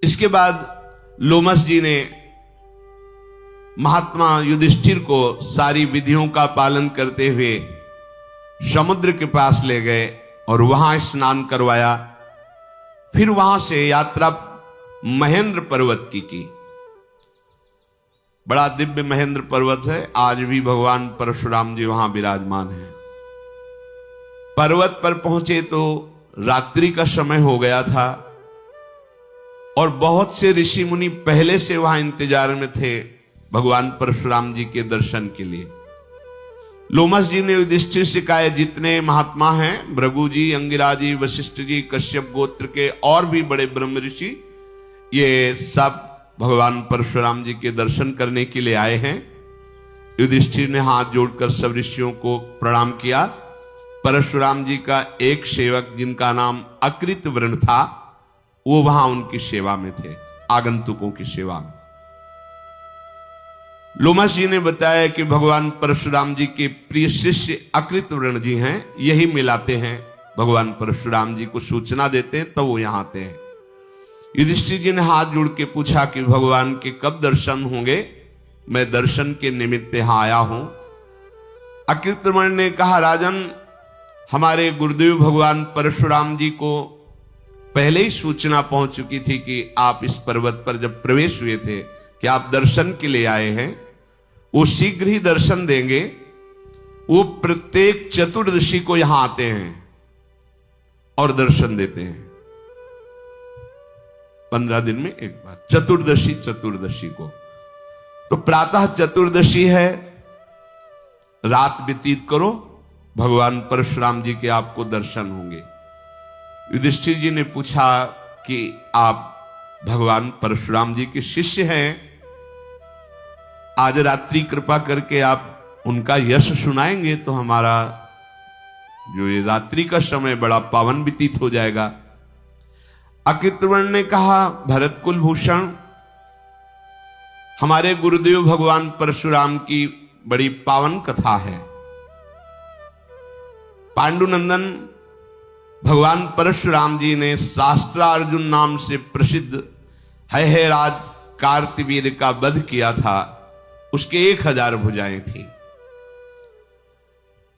इसके बाद लोमस जी ने महात्मा युधिष्ठिर को सारी विधियों का पालन करते हुए समुद्र के पास ले गए और वहां स्नान करवाया। फिर वहां से यात्रा महेंद्र पर्वत की। बड़ा दिव्य महेंद्र पर्वत है, आज भी भगवान परशुराम जी वहां विराजमान हैं। पर्वत पर पहुंचे तो रात्रि का समय हो गया था और बहुत से ऋषि मुनि पहले से वहां इंतजार में थे भगवान परशुराम जी के दर्शन के लिए। लोमस जी ने युधिष्ठिर से कहा, जितने महात्मा हैं, भृगु जी, अंगिरा जी, वशिष्ठ जी, कश्यप गोत्र के और भी बड़े ब्रह्म ऋषि, ये सब भगवान परशुराम जी के दर्शन करने के लिए आए हैं। युधिष्ठिर ने हाथ जोड़कर सब ऋषियों को प्रणाम किया। परशुराम जी का एक सेवक जिनका नाम अकृत वृण था, वो वहां उनकी सेवा में थे, आगंतुकों की सेवा में। लोमस जी ने बताया कि भगवान परशुराम जी के प्रिय शिष्य अकृत वृण जी हैं, यही मिलाते हैं, भगवान परशुराम जी को सूचना देते हैं तो वो यहां आते हैं। युधिष्ठिर जी ने हाथ जोड़ के पूछा कि भगवान के कब दर्शन होंगे, मैं दर्शन के निमित्त यहां आया हूं। अकृत वृण ने कहा, राजन, हमारे गुरुदेव भगवान परशुराम जी को पहले ही सूचना पहुंच चुकी थी कि आप इस पर्वत पर जब प्रवेश हुए थे कि आप दर्शन के लिए आए हैं। वो शीघ्र ही दर्शन देंगे। वो प्रत्येक चतुर्दशी को यहां आते हैं और दर्शन देते हैं, 15 दिन में एक बार, चतुर्दशी को। तो प्रातः चतुर्दशी है, रात व्यतीत करो, भगवान परशुराम जी के आपको दर्शन होंगे। युधिष्ठिर जी ने पूछा कि आप भगवान परशुराम जी के शिष्य हैं, आज रात्रि कृपा करके आप उनका यश सुनाएंगे तो हमारा जो ये रात्रि का समय बड़ा पावन व्यतीत हो जाएगा। अकृतवर्ण ने कहा, भरत कुल भूषण, हमारे गुरुदेव भगवान परशुराम की बड़ी पावन कथा है। पांडुनंदन भगवान परशुराम जी ने शास्त्रार्जुन नाम से प्रसिद्ध है राज कार्तवीर का वध किया था। उसके 1000 भुजाएं थी।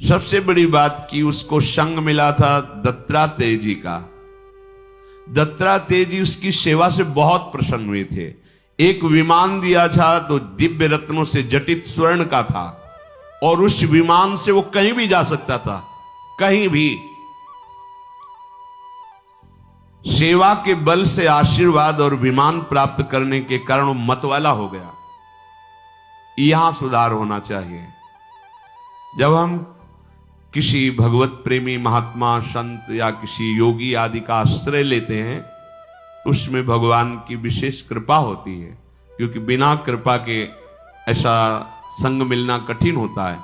सबसे बड़ी बात कि उसको संग मिला था दत्तात्रेय जी का। दत्तात्रेय जी उसकी सेवा से बहुत प्रसन्न हुए थे। एक विमान दिया था तो दिव्य रत्नों से जटित स्वर्ण का था और उस विमान से वो कहीं भी जा सकता था, कहीं भी। सेवा के बल से आशीर्वाद और विमान प्राप्त करने के कारण वो मतवाला हो गया। यहां सुधार होना चाहिए। जब हम किसी भगवत प्रेमी महात्मा, संत या किसी योगी आदि का आश्रय लेते हैं तो उसमें भगवान की विशेष कृपा होती है, क्योंकि बिना कृपा के ऐसा संग मिलना कठिन होता है।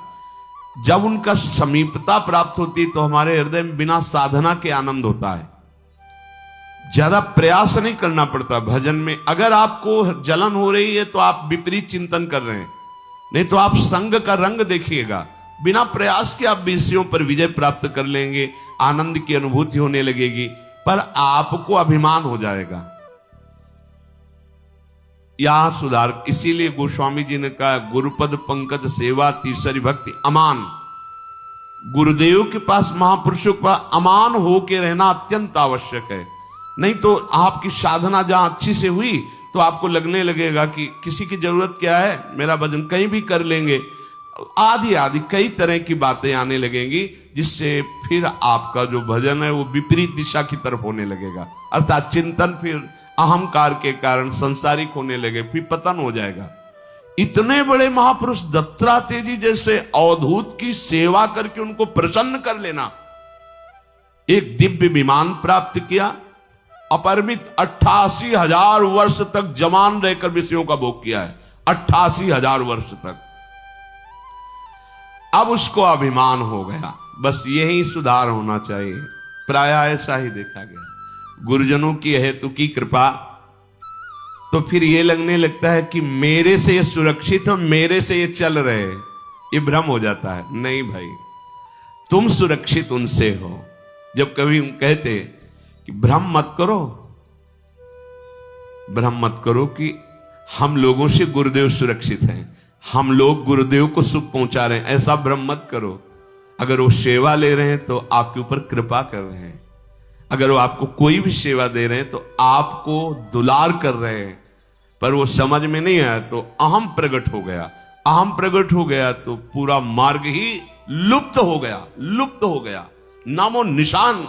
जब उनका समीपता प्राप्त होती है तो हमारे हृदय में बिना साधना के आनंद होता है। ज्यादा प्रयास नहीं करना पड़ता भजन में। अगर आपको जलन हो रही है तो आप विपरीत चिंतन कर रहे हैं, नहीं तो आप संग का रंग देखिएगा। बिना प्रयास के आप विषयों पर विजय प्राप्त कर लेंगे, आनंद की अनुभूति होने लगेगी, पर आपको अभिमान हो जाएगा। यहां सुधार। इसीलिए गोस्वामी जी ने कहा, गुरुपद पंकज सेवा तीसरी भक्ति अमान। गुरुदेव के पास, महापुरुषों के पास अमान होके रहना अत्यंत आवश्यक है। नहीं तो आपकी साधना जहां अच्छी से हुई तो आपको लगने लगेगा कि किसी की जरूरत क्या है, मेरा भजन कहीं भी कर लेंगे। आदि आदि कई तरह की बातें आने लगेंगी, जिससे फिर आपका जो भजन है वो विपरीत दिशा की तरफ होने लगेगा। अर्थात चिंतन फिर अहंकार के कारण संसारिक होने लगे, फिर पतन हो जाएगा। इतने बड़े महापुरुष दत्तात्रेय जी जैसे अवधूत की सेवा करके उनको प्रसन्न कर लेना, एक दिव्य विमान प्राप्त किया, अपरिमित 88,000 वर्ष तक जवान रहकर विषयों का भोग किया है, 88,000 वर्ष तक। अब उसको अभिमान हो गया। बस यही सुधार होना चाहिए। प्राय ऐसा ही देखा गया। गुरुजनों की हेतु की कृपा, तो फिर ये लगने लगता है कि मेरे से ये सुरक्षित हो, मेरे से ये चल रहे, ये भ्रम हो जाता है। नहीं भाई, तुम सुरक्षित उनसे हो। जब कभी हम कहते कि भ्रम मत करो, भ्रम मत करो कि हम लोगों से गुरुदेव सुरक्षित हैं, हम लोग गुरुदेव को सुख पहुंचा रहे हैं, ऐसा भ्रम मत करो। अगर वो सेवा ले रहे हैं तो आपके ऊपर कृपा कर रहे हैं, अगर वो आपको कोई भी सेवा दे रहे हैं तो आपको दुलार कर रहे हैं। पर वो समझ में नहीं आया तो अहम प्रकट हो गया, अहम प्रकट हो गया तो पूरा मार्ग ही लुप्त हो गया, लुप्त हो गया, नामो निशान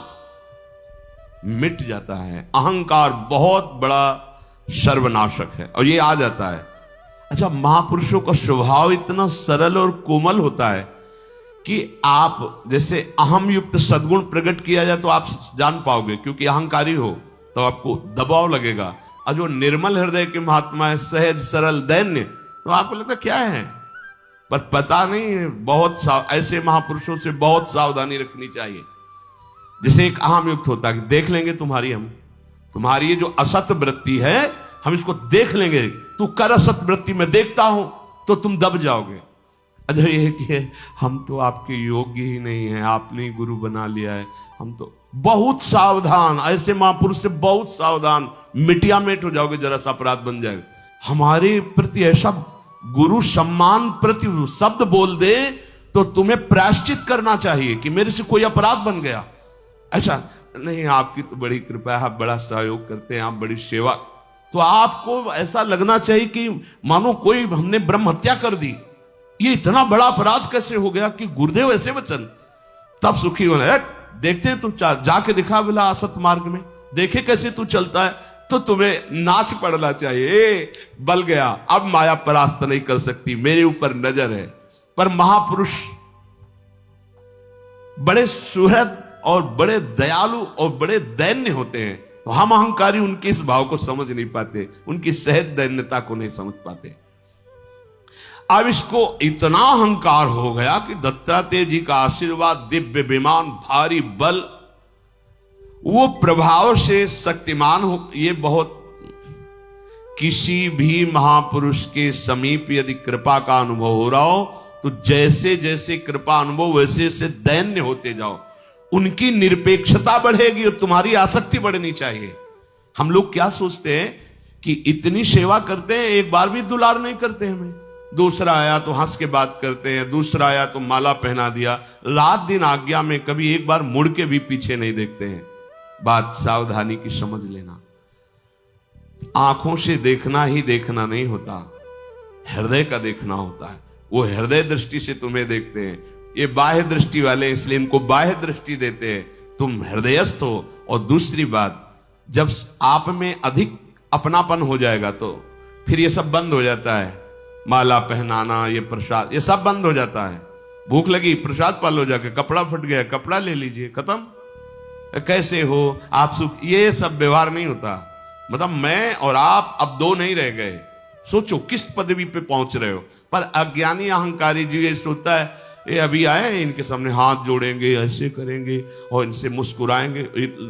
मिट जाता है। अहंकार बहुत बड़ा सर्वनाशक है और ये आ जाता है। अच्छा, महापुरुषों का स्वभाव इतना सरल और कोमल होता है कि आप जैसे अहम युक्त सद्गुण प्रकट किया जाए तो आप जान पाओगे, क्योंकि अहंकारी हो तो आपको दबाव लगेगा। और जो निर्मल हृदय के महात्मा है, सहज सरल दैन्य, तो आपको लगता क्या है, पर पता नहीं। बहुत ऐसे महापुरुषों से बहुत सावधानी रखनी चाहिए। जैसे एक अहम युक्त होता है कि देख लेंगे तुम्हारी ये जो असत वृत्ति है, हम इसको देख लेंगे, तू कर असत वृत्ति में देखता हूं तो तुम दब जाओगे। अरे ये कि हम तो आपके योग्य ही नहीं है, आपने गुरु बना लिया है, हम तो बहुत सावधान, ऐसे महापुरुष से बहुत सावधान, मिटिया मेट हो जाओगे जरा सा अपराध बन जाएगा। हमारे प्रति ऐसा गुरु सम्मान प्रति शब्द बोल दे तो तुम्हें प्रायश्चित करना चाहिए कि मेरे से कोई अपराध बन गया। अच्छा नहीं, आपकी तो बड़ी कृपा है, आप बड़ा सहयोग करते हैं, आप बड़ी सेवा, तो आपको ऐसा लगना चाहिए कि मानो कोई हमने ब्रह्म हत्या कर दी, ये इतना बड़ा अपराध कैसे हो गया कि गुरुदेव ऐसे वचन। तब सुखी होने देखते हैं, तू जाके दिखा बिला असत मार्ग में, देखे कैसे तू चलता है, तो तुम्हें नाच पड़ना चाहिए, बल गया, अब माया परास्त नहीं कर सकती, मेरे ऊपर नजर है। पर महापुरुष बड़े सुहृद और बड़े दयालु और बड़े दैन्य होते हैं, तो हम अहंकारी उनके इस भाव को समझ नहीं पाते, उनकी सहज दैन्यता को नहीं समझ पाते। अब इसको इतना अहंकार हो गया कि दत्तात्रेय जी का आशीर्वाद, दिव्य विमान, भारी बल, वो प्रभाव से शक्तिमान हो। ये बहुत, किसी भी महापुरुष के समीप यदि कृपा का अनुभव हो रहा हो तो जैसे जैसे कृपा अनुभव वैसे से दैन्य होते जाओ, उनकी निरपेक्षता बढ़ेगी और तुम्हारी आसक्ति बढ़नी चाहिए। हम लोग क्या सोचते हैं कि इतनी सेवा करते हैं, एक बार भी दुलार नहीं करते हमें, दूसरा आया तो हंस के बात करते हैं, दूसरा आया तो माला पहना दिया, रात दिन आज्ञा में कभी एक बार मुड़ के भी पीछे नहीं देखते हैं। बात सावधानी की समझ लेना, आंखों से देखना ही देखना नहीं होता, हृदय का देखना होता है। वो हृदय दृष्टि से तुम्हें देखते हैं, ये बाह्य दृष्टि वाले, इसलिए इनको बाह्य दृष्टि देते हैं, तुम हृदयस्थ हो। और दूसरी बात, जब आप में अधिक अपनापन हो जाएगा तो फिर ये सब बंद हो जाता है, माला पहनाना, ये प्रसाद, ये सब बंद हो जाता है। भूख लगी, प्रसाद पालो जाके, कपड़ा फट गया, कपड़ा ले लीजिए, खत्म। कैसे हो आप, सुख, ये सब व्यवहार नहीं होता। मतलब मैं और आप अब दो नहीं रह गए। सोचो किस पदवी पे पहुंच रहे हो। पर अज्ञानी अहंकारी जी ये सोचता है, ये अभी आए हैं, इनके सामने हाथ जोड़ेंगे, ऐसे करेंगे और इनसे मुस्कुराएंगे,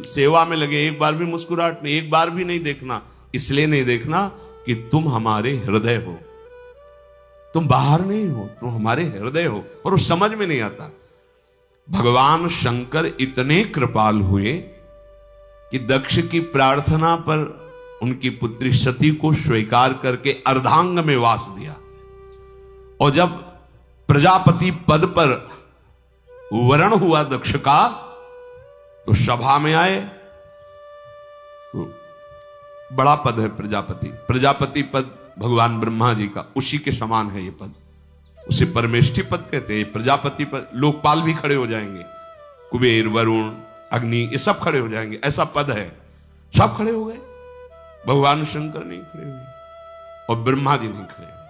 सेवा में लगे, एक बार भी मुस्कुराहट नहीं, एक बार भी नहीं देखना। इसलिए नहीं देखना कि तुम हमारे हृदय हो, तुम बाहर नहीं हो, तुम हमारे हृदय हो। पर वो समझ में नहीं आता। भगवान शंकर इतने कृपाल हुए कि दक्ष की प्रार्थना पर उनकी पुत्री सती को स्वीकार करके अर्धांग में वास दिया। और जब प्रजापति पद पर वरण हुआ दक्ष का, तो सभा में आए। तो बड़ा पद है प्रजापति, प्रजापति पद भगवान ब्रह्मा जी का, उसी के समान है ये पद, उसे परमेष्ठी पद कहते हैं। प्रजापति पद, लोकपाल भी खड़े हो जाएंगे, कुबेर, वरुण, अग्नि, ये सब खड़े हो जाएंगे, ऐसा पद है। सब खड़े हो गए, भगवान शंकर नहीं खड़े हुए और ब्रह्मा जी नहीं खड़े हुए।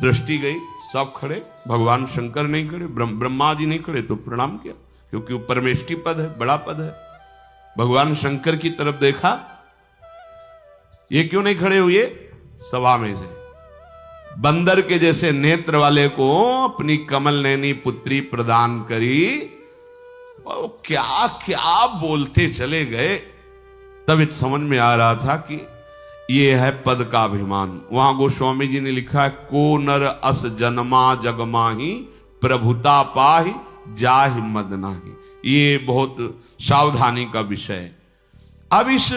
दृष्टि गई, सब खड़े, भगवान शंकर नहीं खड़े, ब्रह्मा जी नहीं खड़े, तो प्रणाम किया, क्योंकि वो परमेष्ठी पद है, बड़ा पद है। भगवान शंकर की तरफ देखा, ये क्यों नहीं खड़े हुए सभा में से? बंदर के जैसे नेत्र वाले को अपनी कमल नैनी पुत्री प्रदान करी, और क्या क्या बोलते चले गए। तब समझ में आ रहा था कि ये है पद का अभिमान। वहां गोस्वामी जी ने लिखा है, को नर अस जन्मा जगमाही प्रभुता पाहि जाहि मद नाही। ये बहुत सावधानी का विषय है। अब इस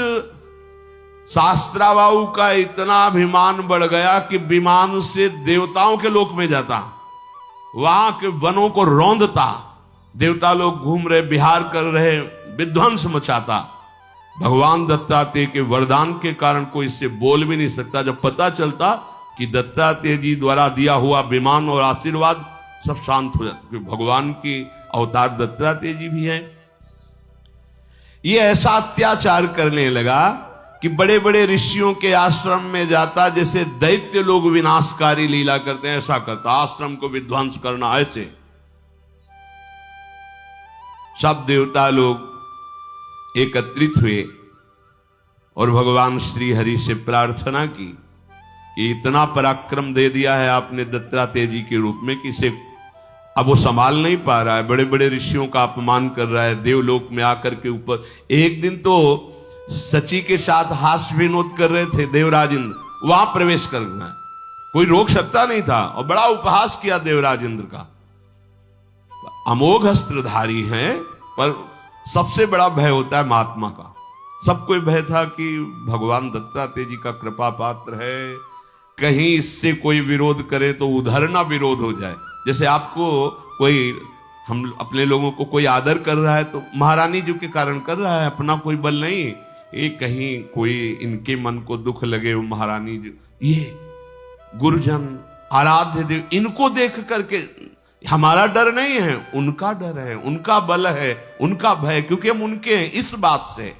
शास्त्राबाहु का इतना अभिमान बढ़ गया कि विमान से देवताओं के लोक में जाता, वहां के वनों को रौंदता, देवता लोग घूम रहे, विहार कर रहे, विध्वंस मचाता। भगवान दत्तात्रेय के वरदान के कारण कोई इससे बोल भी नहीं सकता। जब पता चलता कि दत्तात्रेय जी द्वारा दिया हुआ विमान और आशीर्वाद, सब शांत हो जाते, क्योंकि भगवान की अवतार दत्तात्रेय जी भी हैं। ये ऐसा अत्याचार करने लगा कि बड़े बड़े ऋषियों के आश्रम में जाता, जैसे दैत्य लोग विनाशकारी लीला करते हैं ऐसा करता, आश्रम को विध्वंस करना ऐसे। सब देवता लोग एकत्रित हुए और भगवान श्री हरि से प्रार्थना की कि इतना पराक्रम दे दिया है आपने दत्तात्रेय जी के रूप में कि इसे अब वो संभाल नहीं पा रहा है, बड़े बड़े ऋषियों का अपमान कर रहा है, देवलोक में आकर के ऊपर। एक दिन तो सची के साथ हास्य विनोद कर रहे थे देवराज इंद्र, वहां प्रवेश कर गए, कोई रोक सकता नहीं था, और बड़ा उपहास किया देवराज इंद्र का। अमोघ अस्त्रधारी हैं, पर सबसे बड़ा भय होता है महात्मा का। सबको भय था कि भगवान दत्तात्रेय जी का कृपा पात्र है, कहीं इससे कोई विरोध करे तो उधर ना विरोध हो जाए। जैसे आपको कोई, हम अपने लोगों को कोई आदर कर रहा है तो महारानी जी के कारण कर रहा है, अपना कोई बल नहीं। ये कहीं कोई इनके मन को दुख लगे, वो महारानी जी, ये गुरुजन आराध्य देव, इनको देख करके हमारा डर नहीं है, उनका डर है, उनका बल है, उनका भय, क्योंकि हम उनके हैं। इस बात से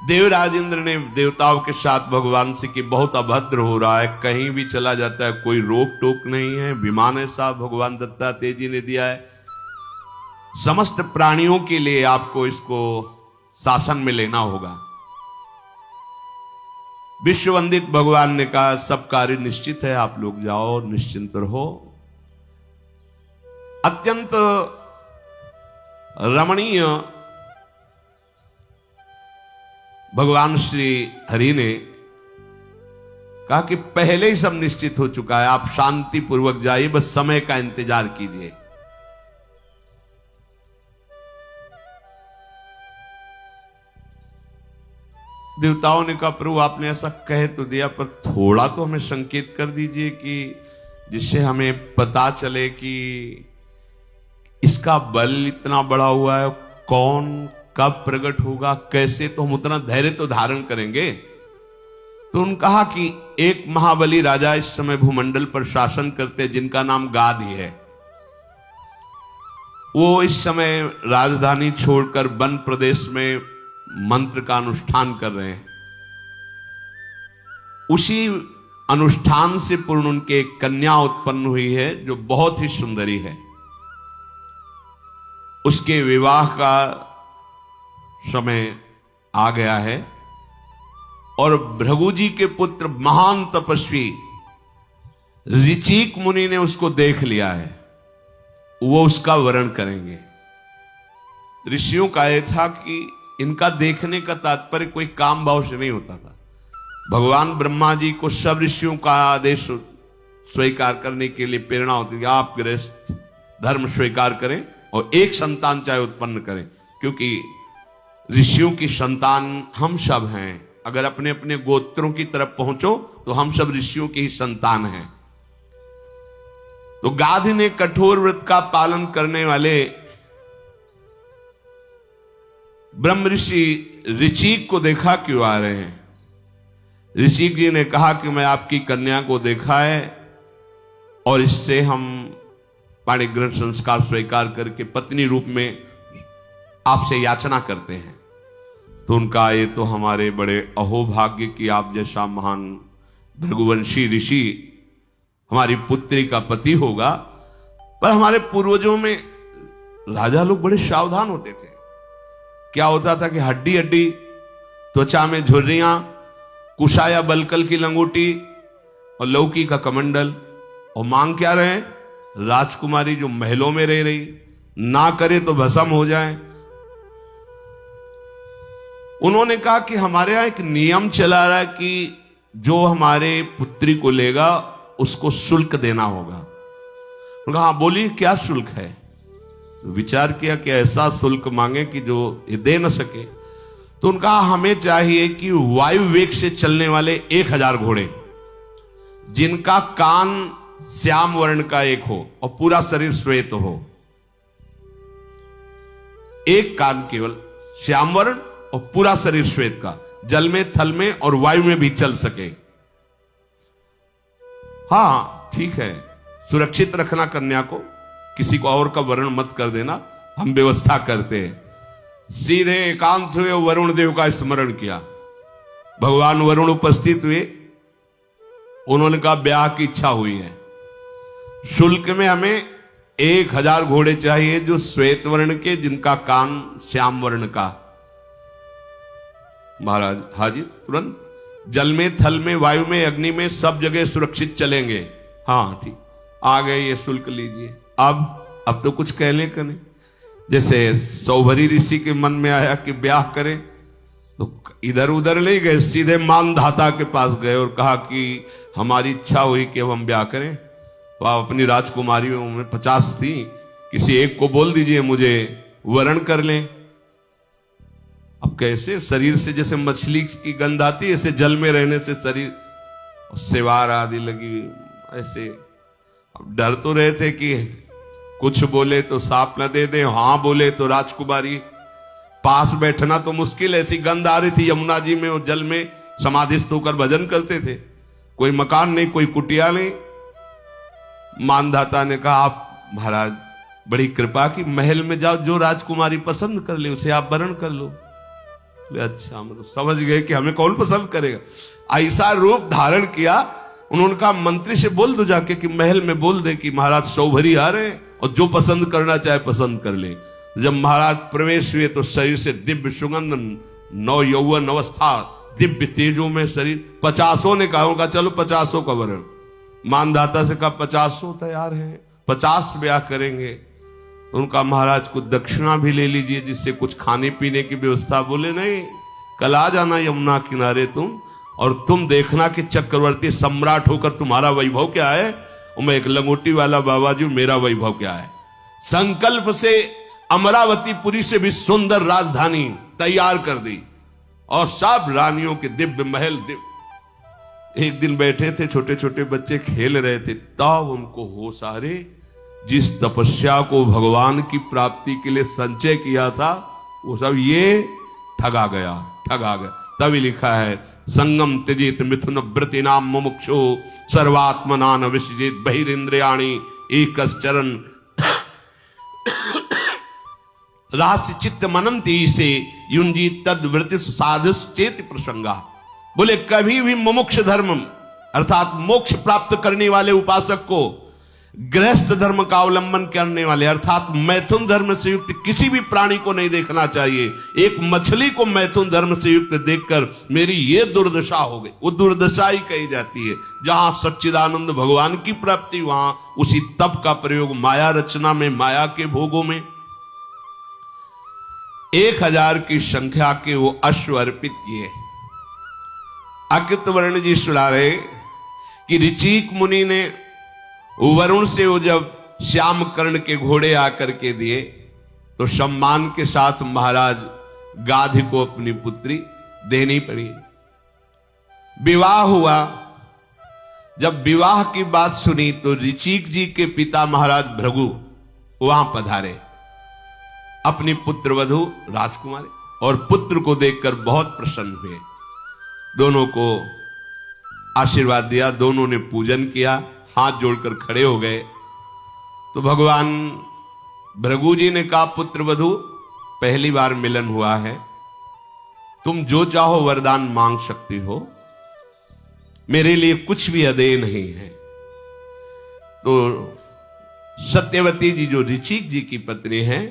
देवराज इंद्र ने देवताओं के साथ भगवान से कि बहुत अभद्र हो रहा है, कहीं भी चला जाता है, कोई रोक टोक नहीं है, विमान ऐसा भगवान दत्तात्रेय जी ने दिया है, समस्त प्राणियों के लिए आपको इसको शासन में लेना होगा। विश्ववंदित भगवान ने कहा सब कार्य निश्चित है, आप लोग जाओ, निश्चिंत रहो। अत्यंत रमणीय भगवान श्री हरि ने कहा कि पहले ही सब निश्चित हो चुका है, आप शांति पूर्वक जाइए, बस समय का इंतजार कीजिए। देवताओं ने कहा प्रभु आपने ऐसा कह तो दिया, पर थोड़ा तो हमें संकेत कर दीजिए कि जिससे हमें पता चले कि इसका बल इतना बड़ा हुआ है, कौन कब प्रकट होगा, कैसे, तो हम उतना धैर्य तो धारण करेंगे। तो उन्होंने कहा कि एक महाबली राजा इस समय भूमंडल पर शासन करते, जिनका नाम गाधी है। वो इस समय राजधानी छोड़कर वन प्रदेश में मंत्र का अनुष्ठान कर रहे हैं। उसी अनुष्ठान से पूर्ण उनके एक कन्या उत्पन्न हुई है जो बहुत ही सुंदरी है। उसके विवाह का समय आ गया है और भृगु जी के पुत्र महान तपस्वी ऋचिक मुनि ने उसको देख लिया है, वो उसका वर्ण करेंगे। ऋषियों का यह था कि इनका देखने का तात्पर्य कोई काम भाव से नहीं होता था। भगवान ब्रह्मा जी को सब ऋषियों का आदेश स्वीकार करने के लिए प्रेरणा होती थी, आप गृहस्थ धर्म स्वीकार करें और एक संतान चाहे उत्पन्न करें, क्योंकि ऋषियों की संतान हम सब हैं। अगर अपने अपने गोत्रों की तरफ पहुंचो तो हम सब ऋषियों की ही संतान हैं। तो गाधी ने कठोर व्रत का पालन करने वाले ब्रह्म ऋषि ऋचिक को देखा क्यों आ रहे हैं। ऋषिक जी ने कहा कि मैं आपकी कन्या को देखा है और इससे हम पाणिग्रहण संस्कार स्वीकार करके पत्नी रूप में आपसे याचना करते हैं। तो उनका ये तो हमारे बड़े अहोभाग्य कि आप जैसा महान भृगुवंशी ऋषि हमारी पुत्री का पति होगा। पर हमारे पूर्वजों में राजा लोग बड़े सावधान होते थे। क्या होता था कि हड्डी हड्डी, त्वचा में झुर्रियां, कुशाया बलकल की लंगोटी और लौकी का कमंडल, और मांग क्या रहे, राजकुमारी जो महलों में रह रही, ना करे तो भस्म हो जाए। उन्होंने कहा कि हमारे यहां एक नियम चला रहा है कि जो हमारे पुत्री को लेगा उसको शुल्क देना होगा। कहा हाँ बोलिए क्या शुल्क है। विचार किया कि ऐसा शुल्क मांगे कि जो ये दे न सके। तो उनका हमें चाहिए कि वायु वेग से चलने वाले 1000 घोड़े, जिनका कान श्याम वर्ण का एक हो और पूरा शरीर श्वेत हो, एक कान केवल श्याम वर्ण और पूरा शरीर श्वेत का, जल में, थल में और वायु में भी चल सके। हाँ ठीक है, सुरक्षित रखना कन्या को, किसी को और का वर्ण मत कर देना, हम व्यवस्था करते हैं। सीधे एकांत हुए, वरुण देव का स्मरण किया। भगवान वरुण उपस्थित हुए, उन्होंने कहा ब्याह की इच्छा हुई है, शुल्क में हमें 1000 घोड़े चाहिए जो श्वेत वर्ण के, जिनका कान श्याम वर्ण का। महाराज हाजिर, तुरंत जल में, थल में, वायु में, अग्नि में, सब जगह सुरक्षित चलेंगे। हाँ ठीक, आ गए, ये शुल्क लीजिए। अब तो कुछ कहने का नहीं। जैसे सौभरी ऋषि के मन में आया कि ब्याह करें, तो इधर उधर नहीं गए, सीधे मानधाता के पास गए और कहा कि हमारी इच्छा हुई कि अब हम ब्याह करें। तो आप अपनी राजकुमारियों में 50 थी, किसी एक को बोल दीजिए मुझे वरण कर लें। अब कैसे, शरीर से जैसे मछली की गंध आती है, ऐसे जल में रहने से शरीर सेवार आदि लगी ऐसे। अब डर तो रहे थे कि कुछ बोले तो सांप न दे दे, हां बोले तो राजकुमारी। पास बैठना तो मुश्किल, ऐसी गंध आ रही थी यमुना जी में, और जल में समाधिस्थ होकर भजन करते थे। कोई मकान नहीं, कोई कुटिया नहीं। मानधाता ने कहा आप महाराज बड़ी कृपा की, महल में जाओ, जो राजकुमारी पसंद कर ले उसे आप वरण कर लो। अच्छा, मतलब समझ गए कि हमें कौन पसंद करेगा। ऐसा रूप धारण किया। उन्होंने कहा मंत्री से बोल दो जाके कि महल में बोल दे कि महाराज सौभरी आ रहे हैं और जो पसंद करना चाहे पसंद कर ले। जब महाराज प्रवेश हुए तो शरीर से दिव्य सुगंध, नव यौवन अवस्था, दिव्य तेजों में शरीर। 50 ने कहा चलो 50 का वरण। मानधाता से कहा 50 तैयार है, 50 ब्याह करेंगे। उनका महाराज को दक्षिणा भी ले लीजिए, जिससे कुछ खाने पीने की व्यवस्था। बोले नहीं, कल आ जाना यमुना किनारे तुम, और तुम देखना कि चक्रवर्ती सम्राट होकर तुम्हारा वैभव क्या है, और मैं एक लंगोटी वाला बाबा जी, मेरा वैभव क्या है। संकल्प से अमरावतीपुरी से भी सुंदर राजधानी तैयार कर दी, और सब रानियों के दिव्य महल। एक दिन बैठे थे, छोटे छोटे बच्चे खेल रहे थे, तब उनको होश आ रहे, जिस तपस्या को भगवान की प्राप्ति के लिए संचय किया था, वो सब ये ठगा गया। तभी लिखा है संगम त्यजेत मिथुन व्रति नाम मुमुक्षु सर्वात्मना न विसृजेत बहिरिंद्रियाणि एकश्चरन् रहस्य चित्त मनंति से युंजी तद वृत्ति साधुश्चेत प्रसंगा। बोले कभी भी मुमुक्ष धर्म अर्थात मोक्ष प्राप्त करने वाले उपासक को गृहस्थ धर्म का अवलंबन करने वाले अर्थात मैथुन धर्म से युक्त किसी भी प्राणी को नहीं देखना चाहिए। एक मछली को मैथुन धर्म से युक्त देखकर मेरी ये दुर्दशा हो गई, वो दुर्दशा ही कही जाती है। जहां सच्चिदानंद भगवान की प्राप्ति, वहां उसी तप का प्रयोग माया रचना में, माया के भोगों में। 1000 की संख्या के वो अश्व अर्पित किए। अकृतवर्ण जी सुना रहे कि ऋचिक मुनि ने वरुण से वो जब श्याम कर्ण के घोड़े आकर के दिए, तो सम्मान के साथ महाराज गाधी को अपनी पुत्री देनी पड़ी। विवाह हुआ। जब विवाह की बात सुनी तो ऋचिक जी के पिता महाराज भृगु वहां पधारे, अपनी पुत्र वधु राजकुमारी और पुत्र को देखकर बहुत प्रसन्न हुए। दोनों को आशीर्वाद दिया, दोनों ने पूजन किया, हाथ जोड़कर खड़े हो गए। तो भगवान भृगु जी ने कहा पुत्र वधु पहली बार मिलन हुआ है, तुम जो चाहो वरदान मांग सकती हो, मेरे लिए कुछ भी अदेय नहीं है। तो सत्यवती जी जो ऋचिक जी की पत्नी हैं,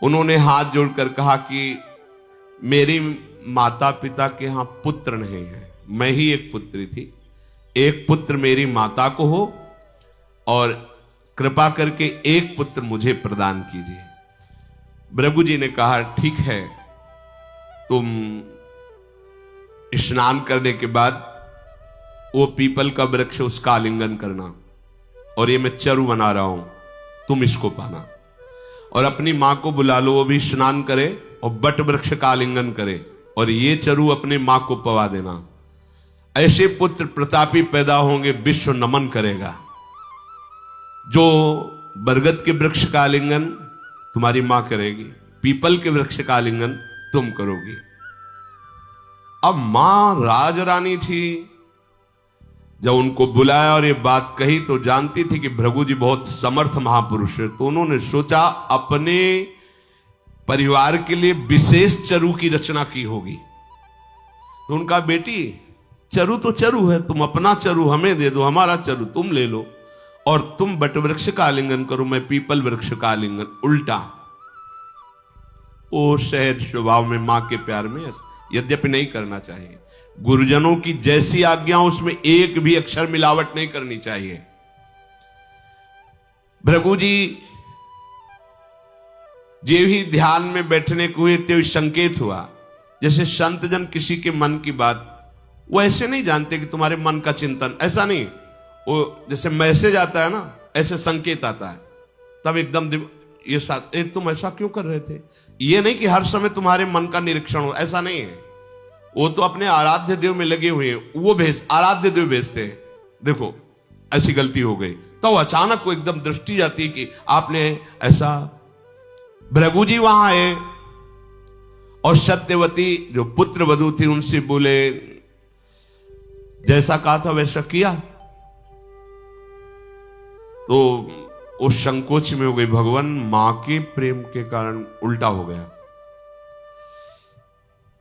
उन्होंने हाथ जोड़कर कहा कि मेरी माता पिता के यहां पुत्र नहीं है, मैं ही एक पुत्री थी, एक पुत्र मेरी माता को हो और कृपा करके एक पुत्र मुझे प्रदान कीजिए। भृगु जी ने कहा ठीक है, तुम स्नान करने के बाद वो पीपल का वृक्ष उसका आलिंगन करना, और ये मैं चरु बना रहा हूं, तुम इसको पाना, और अपनी मां को बुला लो, वो भी स्नान करे और बट वृक्ष का आलिंगन करे और ये चरु अपने मां को पवा देना। ऐसे पुत्र प्रतापी पैदा होंगे, विश्व नमन करेगा। जो बरगद के वृक्ष का आलिंगन तुम्हारी मां करेगी, पीपल के वृक्ष का आलिंगन तुम करोगी। अब मां राजरानी थी, जब उनको बुलाया और ये बात कही तो जानती थी कि भृगु जी बहुत समर्थ महापुरुष है, तो उन्होंने सोचा अपने परिवार के लिए विशेष चरु की रचना की होगी। तो उनका बेटी चरु तो चरु है, तुम अपना चरु हमें दे दो, हमारा चरु तुम ले लो, और तुम बट वृक्ष का आलिंगन करो, मैं पीपल वृक्ष का आलिंगन। उल्टा वो सहज स्वभाव में मां के प्यार में, यद्यपि नहीं करना चाहिए। गुरुजनों की जैसी आज्ञा उसमें एक भी अक्षर मिलावट नहीं करनी चाहिए। भृगु जी जे भी ध्यान में बैठने को हुए तो संकेत हुआ, जैसे संत जन किसी के मन की बात वो ऐसे नहीं जानते कि तुम्हारे मन का चिंतन, ऐसा नहीं, वो जैसे मैसेज आता है ना, ऐसे संकेत आता है, तब एकदम ये तुम ऐसा क्यों कर रहे थे, ये नहीं कि हर समय तुम्हारे मन का निरीक्षण हो, ऐसा नहीं है। वो तो अपने आराध्य देव में लगे हुए हैं, वो आराध्य देव भेजते हैं, देखो ऐसी गलती हो गई, तो अचानक को एकदम दृष्टि जाती है कि आपने ऐसा। भृगु जी वहां आए और सत्यवती जो पुत्र वधू थी उनसे बोले, जैसा कहा था वैसा किया। तो वो संकोच में हो गई, भगवान मां के प्रेम के कारण उल्टा हो गया,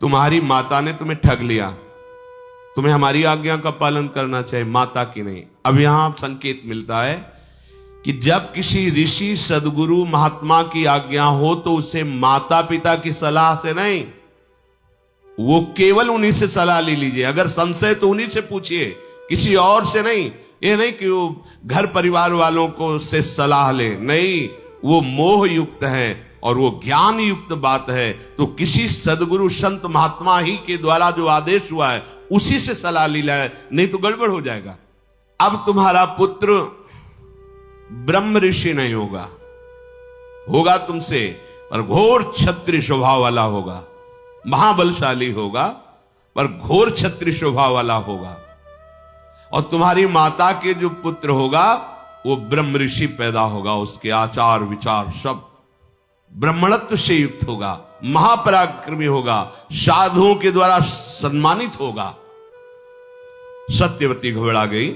तुम्हारी माता ने तुम्हें ठग लिया, तुम्हें हमारी आज्ञा का पालन करना चाहिए, माता की नहीं। अब यहां संकेत मिलता है कि जब किसी ऋषि सदगुरु महात्मा की आज्ञा हो तो उसे माता पिता की सलाह से नहीं, वो केवल उन्हीं से सलाह ले लीजिए। अगर संशय तो उन्हीं से पूछिए, किसी और से नहीं। ये नहीं कि वो घर परिवार वालों को से सलाह ले, नहीं, वो मोह युक्त है और वो ज्ञान युक्त बात है। तो किसी सदगुरु संत महात्मा ही के द्वारा जो आदेश हुआ है उसी से सलाह ली है, नहीं तो गड़बड़ हो जाएगा। अब तुम्हारा पुत्र ब्रह्म ऋषि नहीं होगा, होगा तुमसे, पर घोर क्षत्रिय स्वभाव वाला होगा, महाबलशाली होगा पर घोर क्षत्रिय स्वभाव वाला होगा। और तुम्हारी माता के जो पुत्र होगा वो ब्रह्म ऋषि पैदा होगा, उसके आचार विचार सब ब्राह्मणत्व से युक्त होगा, महापराक्रमी होगा, साधुओं के द्वारा सम्मानित होगा। सत्यवती घबरा गई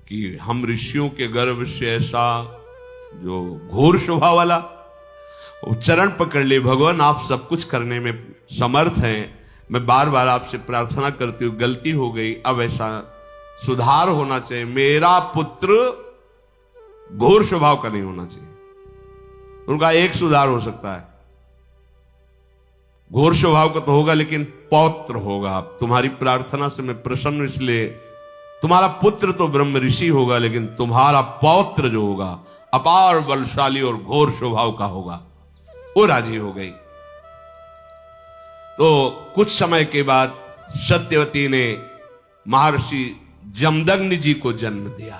कि हम ऋषियों के गर्भ से ऐसा जो घोर स्वभाव वाला। वो चरण पकड़ ले, भगवान आप सब कुछ करने में समर्थ हैं, मैं बार बार आपसे प्रार्थना करती हूँ, गलती हो गई, अब ऐसा सुधार होना चाहिए, मेरा पुत्र घोर स्वभाव का नहीं होना चाहिए। उनका एक सुधार हो सकता है, घोर स्वभाव का तो होगा लेकिन पौत्र होगा। तुम्हारी प्रार्थना से मैं प्रसन्न, इसलिए तुम्हारा पुत्र तो ब्रह्म ऋषि होगा लेकिन तुम्हारा पौत्र जो होगा अपार बलशाली और घोर स्वभाव का होगा। वो राजी हो गई। तो कुछ समय के बाद सत्यवती ने महर्षि जमदग्नि जी को जन्म दिया।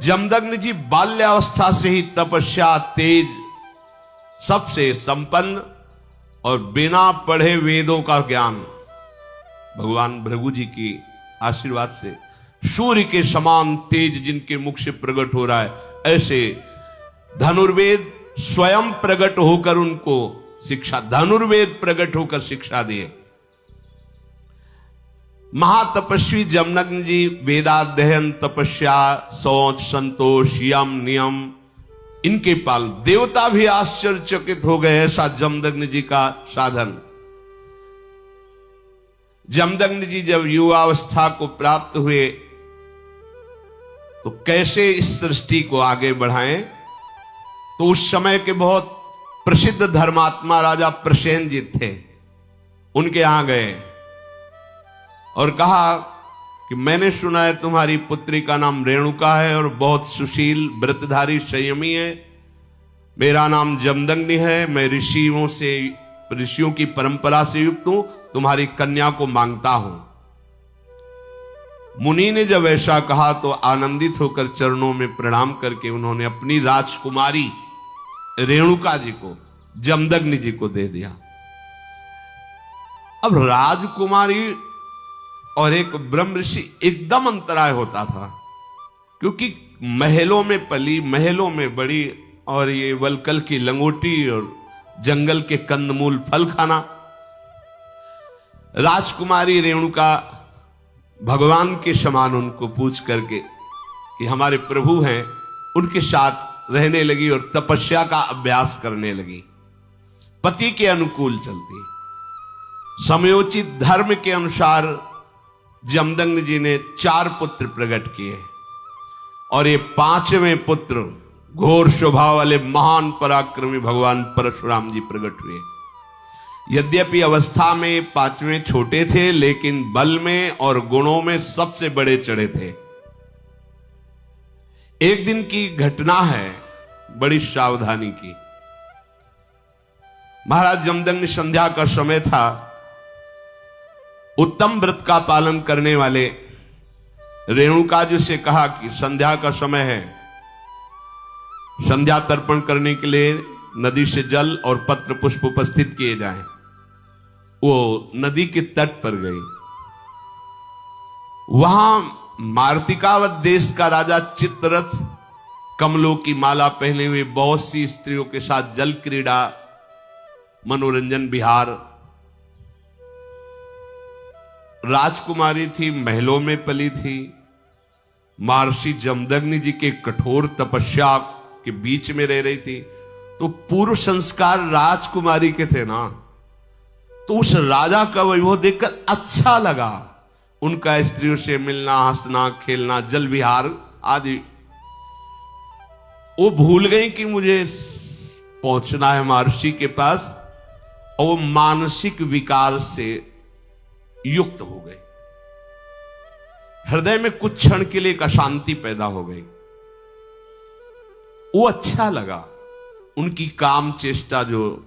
जमदग्नि जी बाल्यावस्था से ही तपस्या, तेज, सबसे संपन्न और बिना पढ़े वेदों का ज्ञान, भगवान भृगु जी की आशीर्वाद से सूर्य के समान तेज जिनके मुख से प्रकट हो रहा है, ऐसे धनुर्वेद स्वयं प्रकट होकर उनको शिक्षा, धनुर्वेद प्रकट होकर शिक्षा दिए। महातपस्वी जमदग्नि जी वेदाध्ययन, तपस्या, शौच, संतोष, यम, नियम, इनके पाल देवता भी आश्चर्यचकित हो गए, ऐसा जमदग्नि जी का साधन। जमदग्नि जी जब युवावस्था को प्राप्त हुए तो कैसे इस सृष्टि को आगे बढ़ाएं, तो उस समय के बहुत प्रसिद्ध धर्मात्मा राजा प्रसेनजीत थे, उनके यहां गए और कहा कि मैंने सुना है तुम्हारी पुत्री का नाम रेणुका है और बहुत सुशील, व्रतधारी, संयमी है। मेरा नाम जमदग्नि है, मैं ऋषियों की परंपरा से युक्त हूं, तुम्हारी कन्या को मांगता हूं। मुनि ने जब ऐसा कहा तो आनंदित होकर चरणों में प्रणाम करके उन्होंने अपनी राजकुमारी रेणुका जी को जमदग्नि जी को दे दिया। अब राजकुमारी और एक ब्रह्म ऋषि एकदम अंतराय होता था, क्योंकि महलों में पली, महलों में बड़ी, और ये वलकल की लंगोटी और जंगल के कंदमूल फल खाना। राजकुमारी रेणुका भगवान के समान उनको पूछ करके कि हमारे प्रभु हैं, उनके साथ रहने लगी और तपस्या का अभ्यास करने लगी, पति के अनुकूल चलती। समयोचित धर्म के अनुसार जमदग्नि जी ने 4 पुत्र प्रकट किए, और ये 5वें पुत्र घोर स्वभाव वाले महान पराक्रमी भगवान परशुराम जी प्रकट हुए। यद्यपि अवस्था में 5वें छोटे थे, लेकिन बल में और गुणों में सबसे बड़े चढ़े थे। एक दिन की घटना है, बड़ी सावधानी की। महाराज जमदग्नि संध्या का समय था। उत्तम व्रत का पालन करने वाले रेणुका जी से कहा कि संध्या का समय है, संध्या तर्पण करने के लिए नदी से जल और पत्र पुष्प उपस्थित किए जाएं। वो नदी के तट पर गई। वहां मार्तिकावत देश का राजा चित्ररथ कमलों की माला पहने हुए बहुत सी स्त्रियों के साथ जल क्रीड़ा, मनोरंजन विहार। राजकुमारी थी, महलों में पली थी, महर्षि जमदग्नि जी के कठोर तपस्या के बीच में रह रही थी, तो पूर्व संस्कार राजकुमारी के थे ना, तो उस राजा का वैभव देखकर अच्छा लगा। उनका स्त्रियों से मिलना, हंसना, खेलना, जल विहार आदि। वो भूल गई कि मुझे पहुंचना है महर्षि के पास, और वो मानसिक विकार से युक्त हो गई। हृदय में कुछ क्षण के लिए एक अशांति पैदा हो गई। वो अच्छा लगा, उनकी काम चेष्टा, जो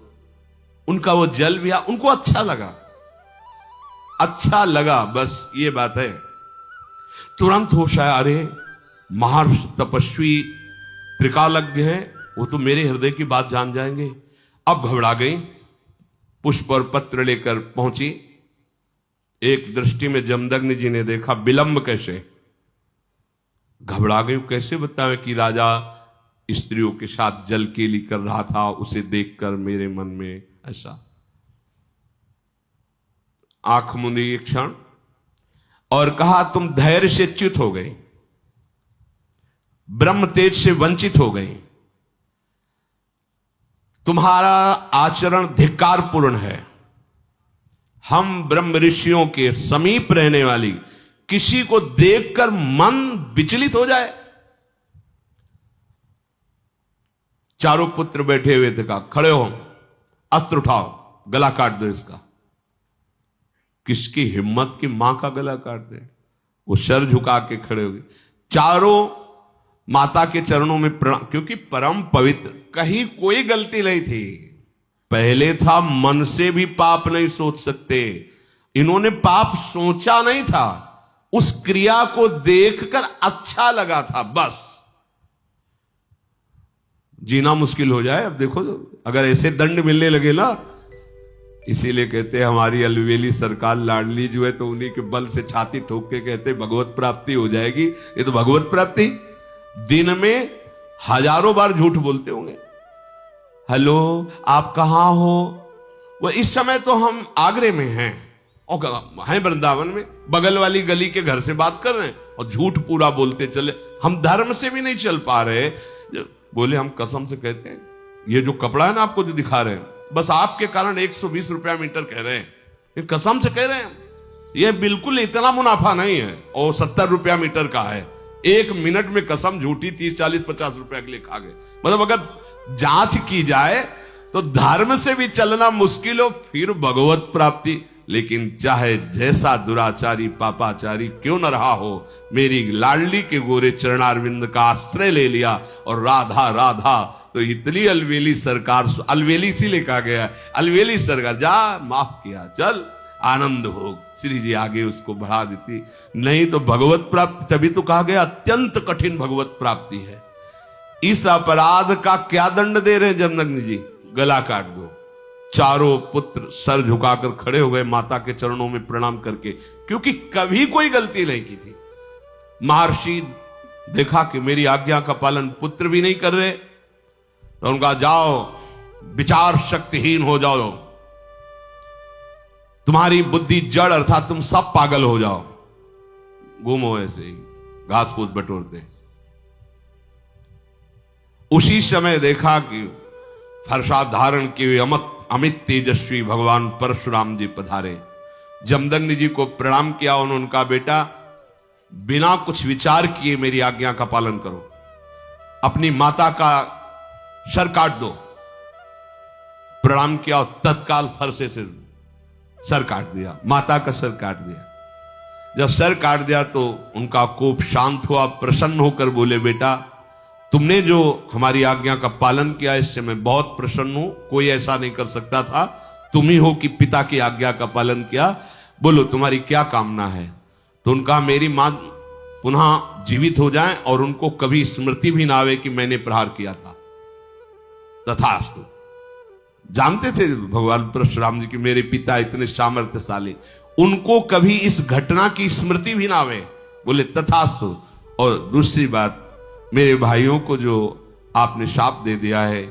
उनका वो जल विहार उनको अच्छा लगा, अच्छा लगा, बस ये बात है। तुरंत होश आया, अरे महर्षि तपस्वी त्रिकालज्ञ है, वो तो मेरे हृदय की बात जान जाएंगे। अब घबरा गई, पुष्प और पत्र लेकर पहुंची। एक दृष्टि में जमदग्नि जी ने देखा, विलंब कैसे, घबरा गई। कैसे बतावे कि राजा स्त्रियों के साथ जल केली कर रहा था, उसे देखकर मेरे मन में ऐसा। आंख मूंदी एक क्षण और कहा, तुम धैर्य से च्युत हो गई, ब्रह्म तेज से वंचित हो गई, तुम्हारा आचरण धिक्कारपूर्ण है। हम ब्रह्म ऋषियों के समीप रहने वाली किसी को देखकर मन विचलित हो जाए। चारों पुत्र बैठे हुए थे, कहा खड़े हो, अस्त्र उठाओ, गला काट दो इसका। किसकी हिम्मत की मां का गला काट दे। वो सर झुका के खड़े हो गए। चारों माता के चरणों में प्रणाम, क्योंकि परम पवित्र, कहीं कोई गलती नहीं थी। पहले था मन से भी पाप नहीं सोच सकते, इन्होंने पाप सोचा नहीं था, उस क्रिया को देखकर अच्छा लगा था, बस। जीना मुश्किल हो जाए। अब देखो, अगर ऐसे दंड मिलने लगे ना, इसीलिए कहते हैं हमारी अलवेली सरकार लाडली जो है, तो उन्हीं के बल से छाती ठोक के कहते भगवत प्राप्ति हो जाएगी। ये तो भगवत प्राप्ति, दिन में हजारों बार झूठ बोलते होंगे। हेलो, आप कहां हो? वो इस समय तो हम आगरे में हैं और हैं वृंदावन में, बगल वाली गली के घर से बात कर रहे हैं और झूठ पूरा बोलते चले। हम धर्म से भी नहीं चल पा रहे। बोले हम कसम से कहते हैं, ये जो कपड़ा है ना आपको जो दिखा रहे हैं, बस आपके कारण 120 रुपया मीटर कह रहे हैं, ये कसम से कह रहे हैं। ये बिल्कुल इतना मुनाफा नहीं है, और 70 रुपया मीटर का है। 1 मिनट में कसम झूठी 30, 40, 50 रुपया के लिए खा गए। मतलब अगर जांच की जाए तो धर्म से भी चलना मुश्किल हो, फिर भगवत प्राप्ति। लेकिन चाहे जैसा दुराचारी पापाचारी क्यों न रहा हो, मेरी लाडली के गोरे चरणारविंद का आश्रय ले लिया और राधा राधा, तो इतनी अलवेली सरकार, अलवेली सी लिखा गया, अलवेली सरकार, जा माफ किया, चल आनंद हो। श्री जी आगे उसको बढ़ा देती। नहीं तो भगवत प्राप्ति, तभी तो कहा गया अत्यंत कठिन भगवत प्राप्ति है। इस अपराध का क्या दंड दे रहे जमदग्नि जी? गला काट दो। चारों पुत्र सर झुकाकर खड़े हो गए माता के चरणों में प्रणाम करके, क्योंकि कभी कोई गलती नहीं की थी। महर्षि देखा कि मेरी आज्ञा का पालन पुत्र भी नहीं कर रहे, तो उनका जाओ विचार शक्तिहीन हो जाओ, तुम्हारी बुद्धि जड़ अर्थात तुम सब पागल हो जाओ, घूमो ऐसे ही घास फूस बटोरते। उसी समय देखा कि फरसा धारण किए अमित तेजस्वी भगवान परशुराम जी पधारे। जमदग्नि जी को प्रणाम किया उन्होंने, उनका बेटा बिना कुछ विचार किए मेरी आज्ञा का पालन करो, अपनी माता का सर काट दो। प्रणाम किया और तत्काल फरसे से सर काट दिया, माता का सर काट दिया। जब सर काट दिया तो उनका कोप शांत हुआ, प्रसन्न होकर बोले, बेटा तुमने जो हमारी आज्ञा का पालन किया इससे मैं बहुत प्रसन्न हूं, कोई ऐसा नहीं कर सकता था, तुम ही हो कि पिता की आज्ञा का पालन किया, बोलो तुम्हारी क्या कामना है। तो उनका मेरी मां पुनः जीवित हो जाए और उनको कभी स्मृति भी ना आवे कि मैंने प्रहार किया था। तथास्तु। जानते थे भगवान परशुराम जी कि मेरे पिता इतने सामर्थ्यशाली, उनको कभी इस घटना की स्मृति भी ना आवे, बोले तथास्तु। और दूसरी बात, मेरे भाइयों को जो आपने शाप दे दिया है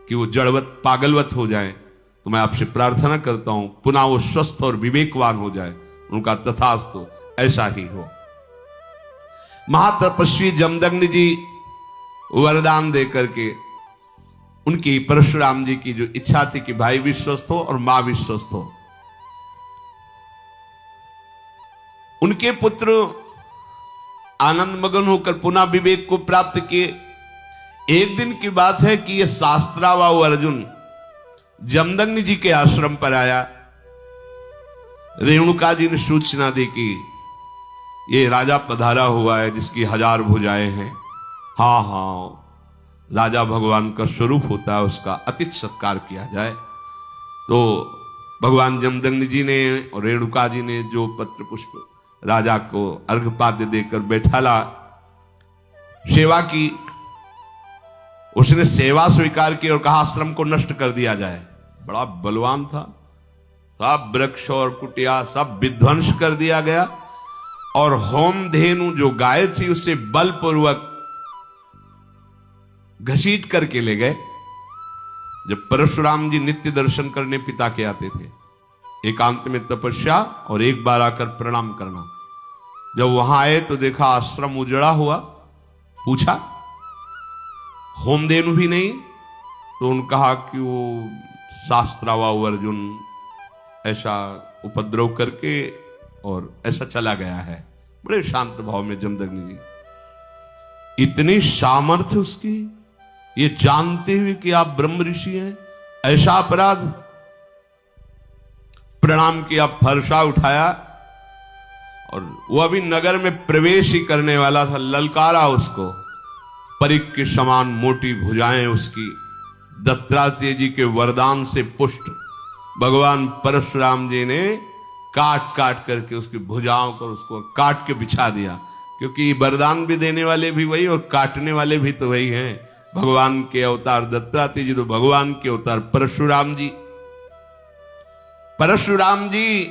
कि वो जड़वत पागलवत हो जाए, तो मैं आपसे प्रार्थना करता हूं पुनः वो स्वस्थ और विवेकवान हो जाए। उनका तथास्तु, ऐसा ही हो। महातपस्वी जमदग्नि जी वरदान दे करके उनकी परशुराम जी की जो इच्छा थी कि भाई भी स्वस्थ हो और मां भी स्वस्थ हो, उनके पुत्र आनंद मगन होकर पुनः विवेक को प्राप्त किए। एक दिन की बात है कि यह शास्त्रावाऊ अर्जुन जमदग्नि जी के आश्रम पर आया। रेणुका जी ने सूचना दी कि ये राजा पधारा हुआ है जिसकी 1000 भुजाएं हैं। हाँ हाँ, राजा भगवान का स्वरूप होता है, उसका अतिथि सत्कार किया जाए। तो भगवान जमदग्नि जी ने और रेणुका जी ने जो पत्र पुष्प राजा को अर्घपाद्य देकर बैठाला, सेवा की। उसने सेवा स्वीकार की और कहा आश्रम को नष्ट कर दिया जाए। बड़ा बलवान था, सब वृक्ष और कुटिया सब विध्वंस कर दिया गया और होम धेनु जो गाय थी उससे बलपूर्वक घसीट करके ले गए। जब परशुराम जी नित्य दर्शन करने पिता के आते थे, एकांत में तपस्या और एक बार आकर प्रणाम करना। जब वहां आए तो देखा आश्रम उजड़ा हुआ। पूछा होमधेनु भी नहीं, तो उन्होंने कहा कि वो शास्त्रावाऊ अर्जुन ऐसा उपद्रव करके और ऐसा चला गया है। बड़े शांत भाव में जमदग्नि जी, इतनी सामर्थ्य उसकी, ये जानते हुए कि आप ब्रह्म ऋषि हैं, ऐसा अपराध। प्रणाम किया, फरसा उठाया और वो अभी नगर में प्रवेश ही करने वाला था, ललकारा उसको। परिक के समान मोटी भुजाएं उसकी, दत्तात्रेय जी के वरदान से पुष्ट भगवान परशुराम जी ने काट काट करके उसकी भुजाओं को उसको काट के बिछा दिया, क्योंकि वरदान भी देने वाले भी वही और काटने वाले भी तो वही हैं। भगवान के अवतार दत्तात्रेय जी तो भगवान के अवतार परशुराम जी। परशुराम जी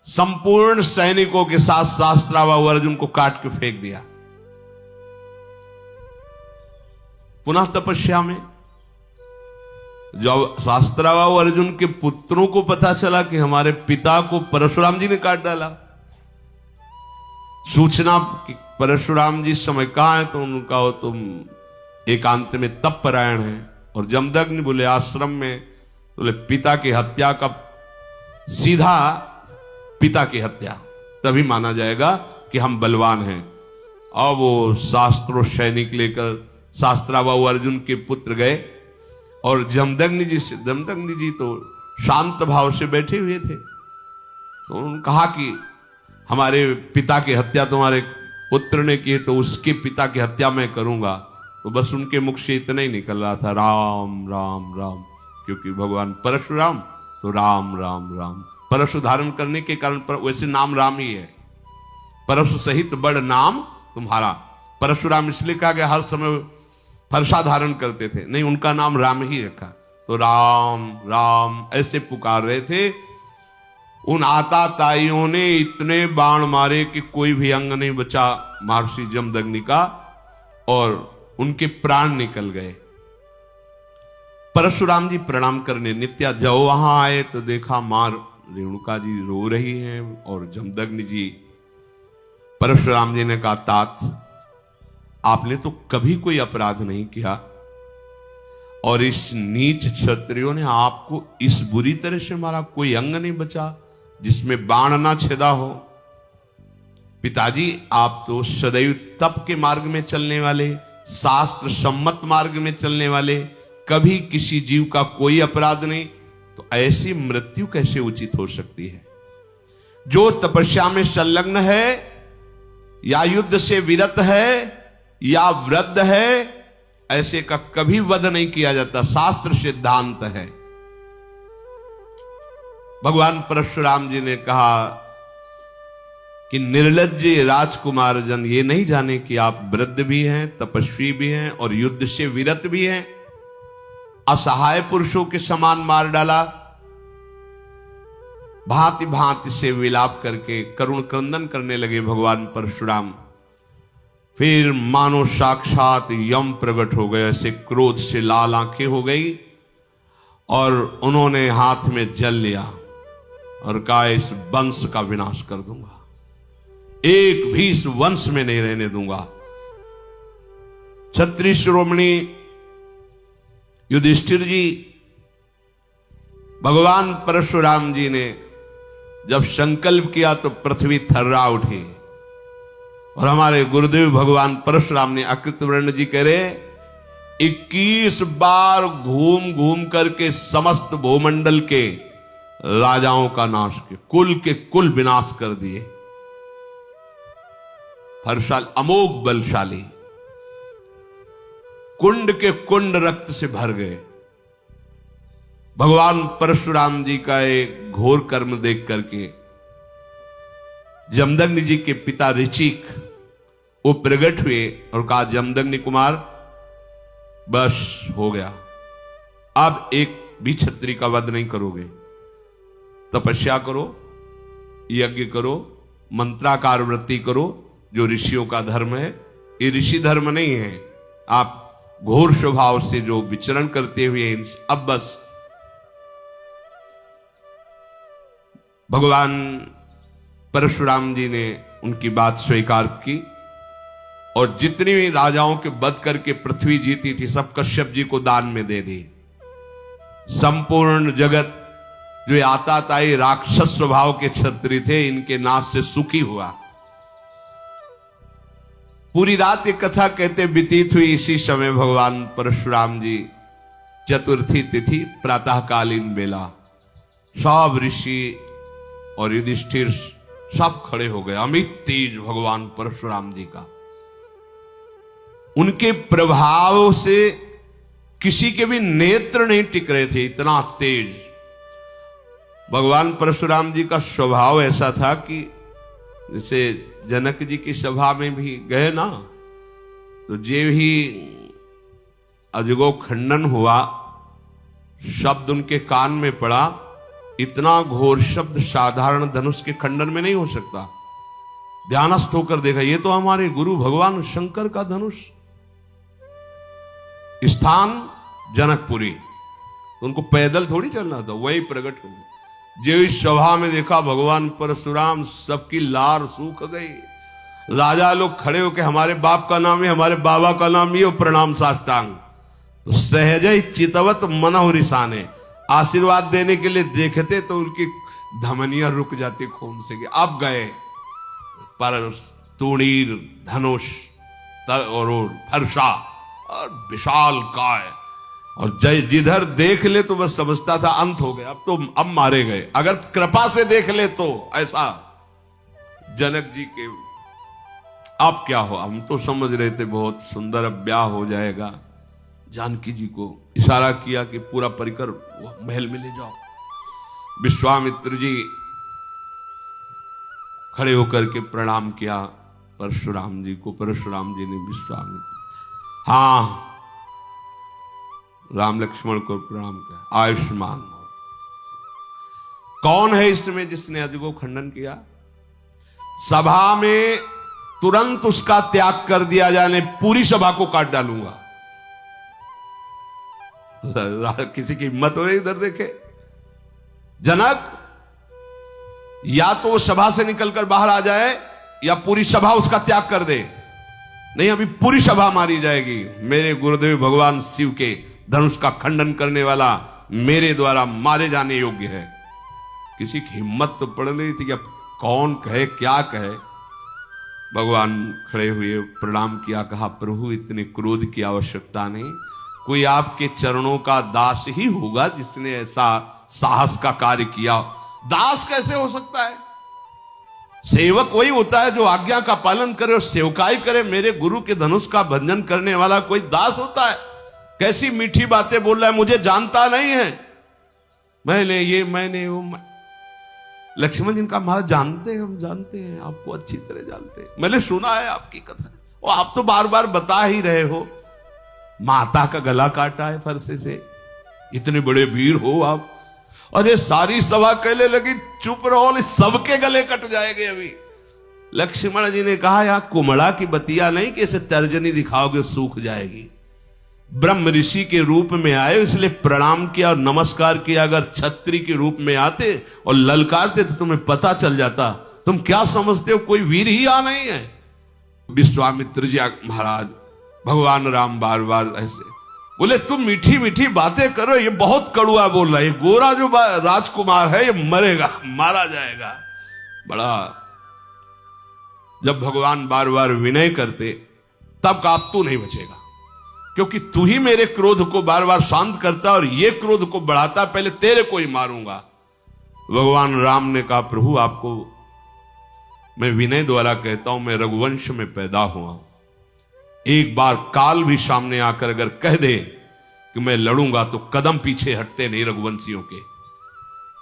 संपूर्ण सैनिकों के साथ शास्त्रावाऊ अर्जुन को काट के फेंक दिया। पुनः तपस्या में जब शास्त्रावाऊ अर्जुन के पुत्रों को पता चला कि हमारे पिता को परशुराम जी ने काट डाला, सूचना कि परशुराम जी इस समय कहां है, तो उनका हो तुम एकांत में तप परायण है। और जमदग्नि बोले आश्रम में, बोले पिता की हत्या का सीधा पिता की हत्या, तभी माना जाएगा कि हम बलवान हैं। अब वो शास्त्रों सैनिक लेकर शास्त्रावाऊ अर्जुन के पुत्र गए और जमदग्नि जी तो शांत भाव से बैठे हुए थे। तो उन्होंने कहा कि हमारे पिता की हत्या तुम्हारे पुत्र ने की है, तो उसके पिता की हत्या मैं करूंगा। तो बस उनके मुख से इतना ही निकल रहा था, राम राम राम, क्योंकि भगवान परशुराम तो राम राम राम। परशु धारण करने के कारण वैसे नाम राम ही है, परशु सहित बड़ नाम तुम्हारा। परशुराम इसलिए कहा गया, हर समय फरसा धारण करते थे, नहीं उनका नाम राम ही रखा। तो राम राम ऐसे पुकार रहे थे। उन आताताइयों ने इतने बाण मारे कि कोई भी अंग नहीं बचा महर्षि जमदग्नि का, और उनके प्राण निकल गए। परशुराम जी प्रणाम करने नित्या जब वहां आए तो देखा मां रेणुका जी रो रही हैं, और जमदग्नि जी, परशुराम जी ने कहा, तात आपने तो कभी कोई अपराध नहीं किया, और इस नीच क्षत्रियों ने आपको इस बुरी तरह से मारा, कोई अंग नहीं बचा जिसमें बाण ना छेदा हो। पिताजी आप तो सदैव तप के मार्ग में चलने वाले, शास्त्र सम्मत मार्ग में चलने वाले, कभी किसी जीव का कोई अपराध नहीं, तो ऐसी मृत्यु कैसे उचित हो सकती है? जो तपस्या में संलग्न है या युद्ध से विरत है या वृद्ध है, ऐसे का कभी वध नहीं किया जाता, शास्त्र सिद्धांत है। भगवान परशुराम जी ने कहा कि निर्लज्ज राजकुमार जन ये नहीं जाने कि आप वृद्ध भी हैं, तपस्वी भी हैं और युद्ध से विरत भी हैं। असहाय पुरुषों के समान मार डाला। भांति भांति से विलाप करके करुण क्रंदन करने लगे भगवान परशुराम। फिर मानो साक्षात यम प्रकट हो गए, ऐसे क्रोध से लाल आंखें हो गई, और उन्होंने हाथ में जल लिया और कहा इस वंश का विनाश कर दूंगा, एक भी इस वंश में नहीं रहने दूंगा। क्षत्रिय शिरोमणि युधिष्ठिर जी, भगवान परशुराम जी ने जब संकल्प किया तो पृथ्वी थर्रा उठी, और हमारे गुरुदेव भगवान परशुराम ने अकृतवर्ण जी कह रहे 21 बार घूम घूम करके समस्त भूमंडल के राजाओं का नाश किया, कुल के कुल विनाश कर दिए। हर्षाल अमोघ बलशाली, कुंड के कुंड रक्त से भर गए। भगवान परशुराम जी का एक घोर कर्म देख करके जमदग्नि जी के पिता ऋचिक वो प्रकट हुए और कहा, जमदग्नि कुमार बस हो गया, अब एक भी क्षत्रिय का वध नहीं करोगे। तपस्या करो, यज्ञ करो, मंत्राकार वृत्ति करो, जो ऋषियों का धर्म है। ये ऋषि धर्म नहीं है, आप घोर स्वभाव से जो विचरण करते हुए अब बस। भगवान परशुराम जी ने उनकी बात स्वीकार की, और जितनी भी राजाओं के वध करके पृथ्वी जीती थी सब कश्यप जी को दान में दे दी। संपूर्ण जगत जो आताताई राक्षस स्वभाव के क्षत्रिय थे, इनके नाश से सुखी हुआ। पूरी रात ये कथा कहते व्यतीत हुई। इसी समय भगवान परशुराम जी चतुर्थी तिथि प्रातःकालीन बेला सब ऋषि और युधिष्ठिर सब खड़े हो गए। अमित तेज भगवान परशुराम जी का, उनके प्रभाव से किसी के भी नेत्र नहीं टिक रहे थे, इतना तेज। भगवान परशुराम जी का स्वभाव ऐसा था कि जैसे जनक जी की सभा में भी गए ना, तो जे भी अजगो खंडन हुआ, शब्द उनके कान में पड़ा, इतना घोर शब्द साधारण धनुष के खंडन में नहीं हो सकता। ध्यानस्थ होकर देखा, ये तो हमारे गुरु भगवान शंकर का धनुष। स्थान जनकपुरी, उनको पैदल थोड़ी चलना था, वही प्रकट हो गए। जो इस सभा में देखा भगवान परशुराम, सबकी लार सूख गई। राजा लोग खड़े होकर हमारे बाप का नाम है, हमारे बाबा का नाम ही, और प्रणाम साष्टांग। तो सहज चितवत मनहु रिसाने, आशीर्वाद देने के लिए देखते तो उनकी धमनियां रुक जाती खून से। अब गए पर तूणीर धनुष और फरसा और विशाल काय, और जय जिधर देख ले तो बस समझता था अंत हो गया, अब मारे गए। अगर कृपा से देख ले तो ऐसा जनक जी के, अब क्या हो, हम तो समझ रहे थे बहुत सुंदर अब ब्याह हो जाएगा। जानकी जी को इशारा किया कि पूरा परिकर महल में ले जाओ। विश्वामित्र जी खड़े होकर के प्रणाम किया परशुराम जी को। परशुराम जी ने विश्वामित्र, हाँ राम लक्ष्मण को प्रणाम किया, आयुष्मान भव। कौन है इसमें जिसने अज को खंडन किया? सभा में तुरंत उसका त्याग कर दिया जाने, पूरी सभा को काट डालूंगा। किसी की हिम्मत हो रही इधर देखे? जनक या तो वो सभा से निकलकर बाहर आ जाए या पूरी सभा उसका त्याग कर दे। नहीं, अभी पूरी सभा मारी जाएगी। मेरे गुरुदेव भगवान शिव के धनुष का खंडन करने वाला मेरे द्वारा मारे जाने योग्य है। किसी की हिम्मत तो पड़ रही थी कि अब कौन कहे क्या कहे। भगवान खड़े हुए, प्रणाम किया, कहा प्रभु इतने क्रोध की आवश्यकता नहीं, कोई आपके चरणों का दास ही होगा जिसने ऐसा साहस का कार्य किया। दास कैसे हो सकता है? सेवक वही होता है जो आज्ञा का पालन करे और सेवकाई करे। मेरे गुरु के धनुष का भंजन करने वाला कोई दास होता है? कैसी मीठी बातें बोल रहा है, मुझे जानता नहीं है, मैंने वो लक्ष्मण जी का महाराज जानते हैं, हम जानते हैं, आपको अच्छी तरह जानते हैं, मैंने सुना है आपकी कथा। और आप तो बार बार बता ही रहे हो, माता का गला काटा है फरसे से, इतने बड़े वीर हो आप। अरे सारी सभा कहने लगी चुप रहो, सबके गले कट जाएंगे अभी। लक्ष्मण जी ने कहा यहां कुमड़ा की बतिया नहीं कि इसे तर्जनी दिखाओगे सूख जाएगी। ब्रह्म ऋषि के रूप में आए इसलिए प्रणाम किया और नमस्कार किया। अगर छत्री के रूप में आते और ललकारते तो तुम्हें पता चल जाता। तुम क्या समझते हो कोई वीर ही आ नहीं है? विश्वामित्र जी महाराज, भगवान राम बार बार ऐसे बोले तुम मीठी मीठी बातें करो, ये बहुत कड़ुआ बोल रहा है, ये गोरा जो राजकुमार है ये मरेगा, मारा जाएगा। बड़ा जब भगवान बार बार विनय करते तब का अब तू नहीं बचेगा, क्योंकि तू ही मेरे क्रोध को बार बार शांत करता और ये क्रोध को बढ़ाता, पहले तेरे को ही मारूंगा। भगवान राम ने कहा प्रभु आपको मैं विनय द्वारा कहता हूं, मैं रघुवंश में पैदा हुआ। एक बार काल भी सामने आकर अगर कह दे कि मैं लड़ूंगा तो कदम पीछे हटते नहीं रघुवंशियों के।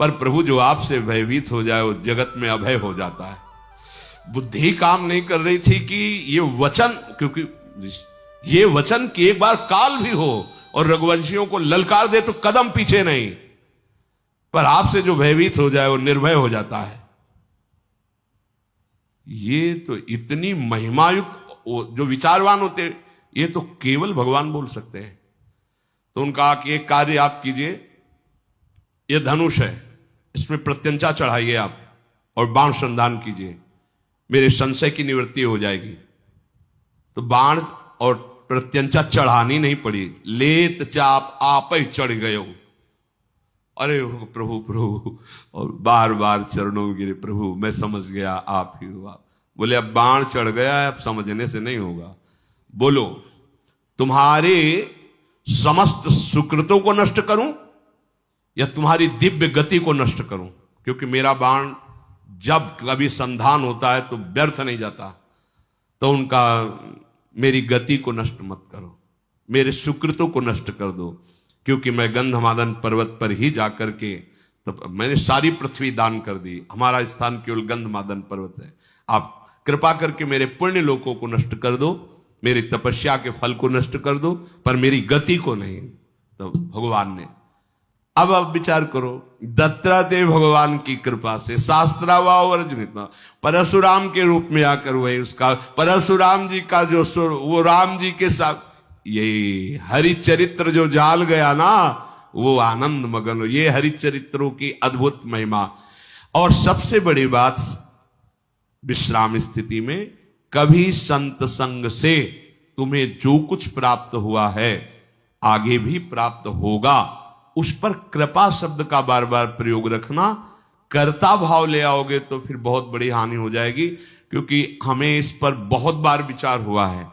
पर प्रभु जो आपसे भयभीत हो जाए वो जगत में अभय हो जाता है। बुद्धि काम नहीं कर रही थी कि ये वचन, क्योंकि ये वचन कि एक बार काल भी हो और रघुवंशियों को ललकार दे तो कदम पीछे नहीं, पर आपसे जो भयभीत हो जाए वो निर्भय हो जाता है। ये तो इतनी महिमायुक्त जो विचारवान होते ये तो केवल भगवान बोल सकते हैं। तो उनका कि एक कार्य आप कीजिए, ये धनुष है, इसमें प्रत्यंचा चढ़ाइए आप और बाण संधान कीजिए, मेरे संशय की निवृत्ति हो जाएगी। तो बाण और प्रत्यंचा चढ़ानी नहीं पड़ी, लेत चाप आप ही चढ़ गए हो। अरे प्रभु प्रभु, और बार बार चरणों में गिरे, प्रभु मैं समझ गया आप ही हो। आप बोले अब बाण चढ़ गया है, अब समझने से नहीं होगा। बोलो तुम्हारे समस्त सुकृतों को नष्ट करूं या तुम्हारी दिव्य गति को नष्ट करूं? क्योंकि मेरा बाण जब कभी संधान होता है तो व्यर्थ नहीं जाता। तो उनका मेरी गति को नष्ट मत करो, मेरे सुकृतों को नष्ट कर दो, क्योंकि मैं गंधमादन पर्वत पर ही जाकर के तो मैंने सारी पृथ्वी दान कर दी। हमारा स्थान केवल गंधमादन पर्वत है। आप कृपा करके मेरे पुण्य लोकों को नष्ट कर दो, मेरी तपस्या के फल को नष्ट कर दो, पर मेरी गति को नहीं। तो भगवान ने अब आप विचार करो, दत्तात्रेय भगवान की कृपा से शास्त्रावर्जनित परशुराम के रूप में आकर वही उसका परशुराम जी का जो सुर वो राम जी के साथ ये हरिचरित्र जो जाल गया ना, वो आनंद मगन हो। ये हरिचरित्रों की अद्भुत महिमा। और सबसे बड़ी बात, विश्राम स्थिति में कभी संत संग से तुम्हें जो कुछ प्राप्त हुआ है आगे भी प्राप्त होगा, उस पर कृपा शब्द का बार बार प्रयोग रखना। कर्ता भाव ले आओगे तो फिर बहुत बड़ी हानि हो जाएगी, क्योंकि हमें इस पर बहुत बार विचार हुआ है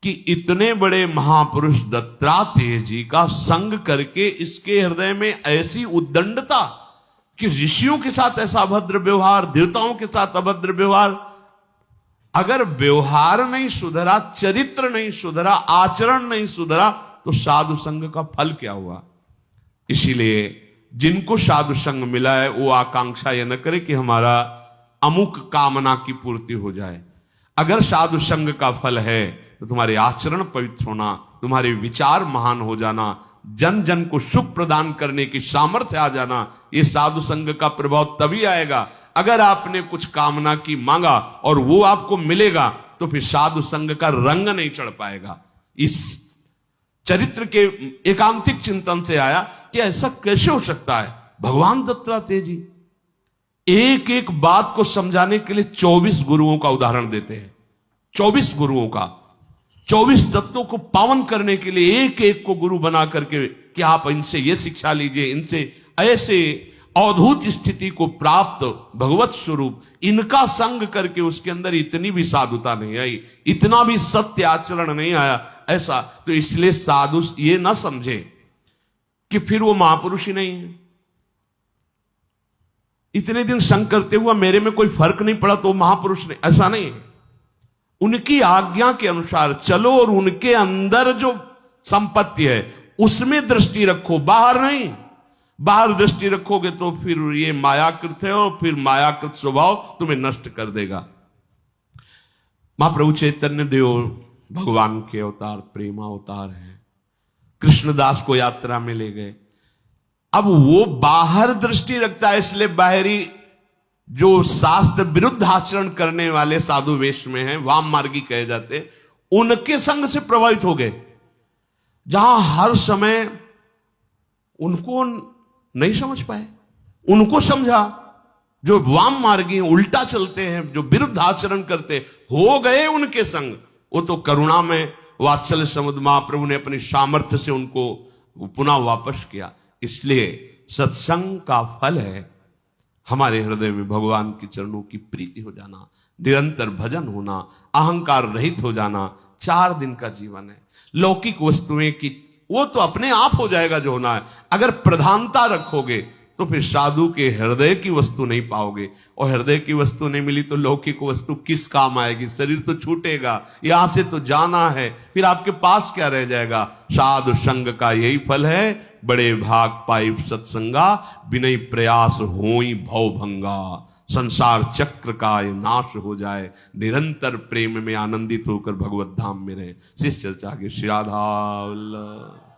कि इतने बड़े महापुरुष दत्तात्रेय जी का संग करके इसके हृदय में ऐसी उद्दंडता कि ऋषियों के साथ ऐसा अभद्र व्यवहार, देवताओं के साथ अभद्र व्यवहार। अगर व्यवहार नहीं सुधरा, चरित्र नहीं सुधरा, आचरण नहीं सुधरा, तो साधु संग का फल क्या हुआ? इसीलिए जिनको साधु संग मिला है वो आकांक्षा यह न करे कि हमारा अमुक कामना की पूर्ति हो जाए। अगर साधु संग का फल है तो तुम्हारे आचरण पवित्र होना, तुम्हारे विचार महान हो जाना, जन जन को सुख प्रदान करने की सामर्थ्य आ जाना, ये साधु संग का प्रभाव तभी आएगा। अगर आपने कुछ कामना की मांगा और वो आपको मिलेगा तो फिर साधु संग का रंग नहीं चढ़ पाएगा। इस चरित्र के एकांतिक चिंतन से आया कि ऐसा कैसे हो सकता है। भगवान दत्तात्रेय जी एक एक बात को समझाने के लिए 24 गुरुओं का उदाहरण देते हैं। 24 गुरुओं का, 24 तत्वों को पावन करने के लिए एक एक को गुरु बना करके कि आप इनसे ये शिक्षा लीजिए, इनसे ऐसे अवधूत स्थिति को प्राप्त भगवत स्वरूप, इनका संग करके उसके अंदर इतनी भी साधुता नहीं आई, इतना भी सत्य आचरण नहीं आया ऐसा। तो इसलिए साधु ये ना समझे कि फिर वो महापुरुष ही नहीं है। इतने दिन संग करते हुआ मेरे में कोई फर्क नहीं पड़ा तो महापुरुष नहीं, ऐसा नहीं है। उनकी आज्ञा के अनुसार चलो और उनके अंदर जो संपत्ति है उसमें दृष्टि रखो, बाहर नहीं। बाहर दृष्टि रखोगे तो फिर ये मायाकृत है और फिर मायाकृत स्वभाव तुम्हें नष्ट कर देगा। महाप्रभु चैतन्य देव भगवान के अवतार, प्रेम अवतार है। कृष्णदास को यात्रा में ले गए। अब वो बाहर दृष्टि रखता है, इसलिए बाहरी जो शास्त्र विरुद्ध आचरण करने वाले साधु वेश में हैं, वाम मार्गी कहे जाते, उनके संग से प्रभावित हो गए। जहां हर समय उनको नहीं समझ पाए, उनको समझा। जो वाम मार्गी हैं, उल्टा चलते हैं, जो विरुद्ध आचरण करते, हो गए उनके संग। वो तो करुणा में वात्सल्य समुद्र महाप्रभु ने अपनी सामर्थ्य से उनको पुनः वापस किया। इसलिए सत्संग का फल है हमारे हृदय में भगवान के चरणों की प्रीति हो जाना, निरंतर भजन होना, अहंकार रहित हो जाना। 4 दिन का जीवन है। लौकिक वस्तुएं की वो तो अपने आप हो जाएगा जो होना है। अगर प्रधानता रखोगे तो फिर साधु के हृदय की वस्तु नहीं पाओगे, और हृदय की वस्तु नहीं मिली तो लौकिक वस्तु किस काम आएगी। शरीर तो छूटेगा, यहां से तो जाना है, फिर आपके पास क्या रह जाएगा। साधु संग का यही फल है, बड़े भाग पाई सत्संगा, विनय प्रयास होई भवभंगा। संसार चक्र का ये नाश हो जाए, निरंतर प्रेम में आनंदित होकर भगवत धाम में रहे। शिष्य चर्चा के श्री राधा वल्लभ।